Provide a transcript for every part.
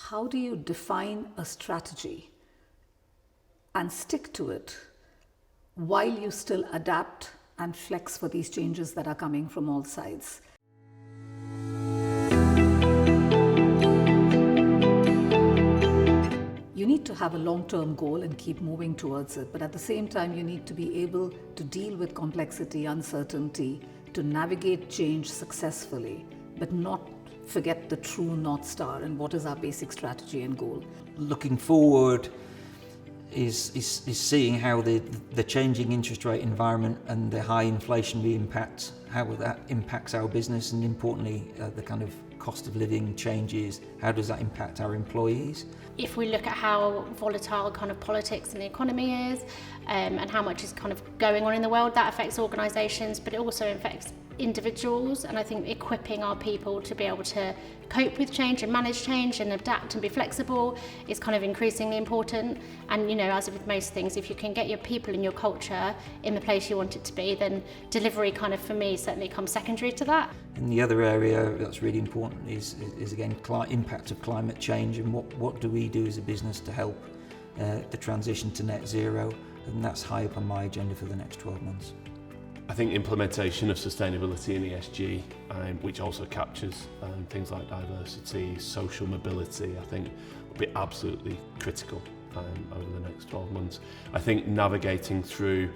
how do you define a strategy and stick to it while you still adapt and flex for these changes that are coming from all sides? You need to have a long-term goal and keep moving towards it, but at the same time, you need to be able to deal with complexity, uncertainty, to navigate change successfully, but not forget the true North Star and what is our basic strategy and goal. Looking forward is seeing how the changing interest rate environment and the high inflationary impact, how that impacts our business, and importantly, the kind of cost of living changes, how does that impact our employees? If we look at how volatile kind of politics and the economy is, and how much is kind of going on in the world, that affects organisations, but it also affects individuals. And I think equipping our people to be able to cope with change and manage change and adapt and be flexible is kind of increasingly important. And, you know, as with most things, if you can get your people and your culture in the place you want it to be, then delivery kind of, for me, certainly comes secondary to that. And the other area that's really important is again, impact of climate change, and what do we do as a business to help the transition to net zero, and that's high up on my agenda for the next 12 months. I think implementation of sustainability and ESG, which also captures things like diversity, social mobility, I think will be absolutely critical over the next 12 months. I think navigating through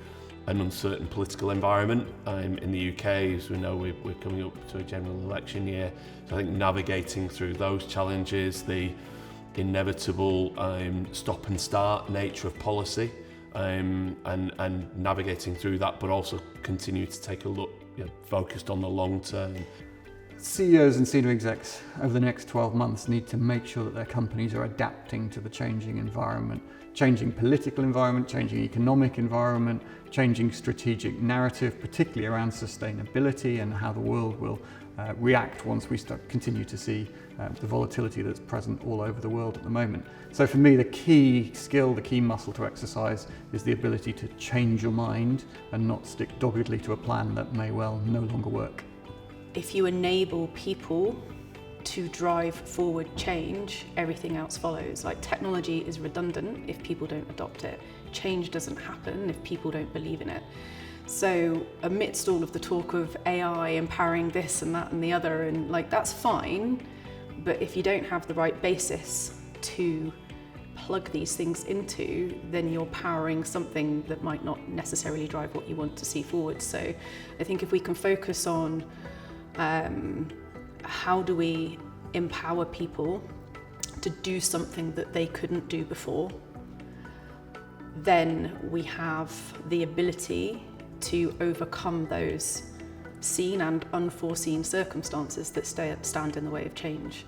an uncertain political environment in the UK, as we know we're coming up to a general election year, so I think navigating through those challenges, the inevitable stop and start nature of policy, and navigating through that, but also continue to take a look, focused on the long term. CEOs and senior execs over the next 12 months need to make sure that their companies are adapting to the changing environment, changing political environment, changing economic environment, changing strategic narrative, particularly around sustainability and how the world will react once we continue to see the volatility that's present all over the world at the moment. So for me, the key skill, the key muscle to exercise is the ability to change your mind and not stick doggedly to a plan that may well no longer work. If you enable people to drive forward change, everything else follows. Like, technology is redundant if people don't adopt it. Change doesn't happen if people don't believe in it. So amidst all of the talk of AI empowering this and that and the other, and like, that's fine, but if you don't have the right basis to plug these things into, then you're powering something that might not necessarily drive what you want to see forward. So I think if we can focus on how do we empower people to do something that they couldn't do before, then we have the ability to overcome those seen and unforeseen circumstances that stand in the way of change.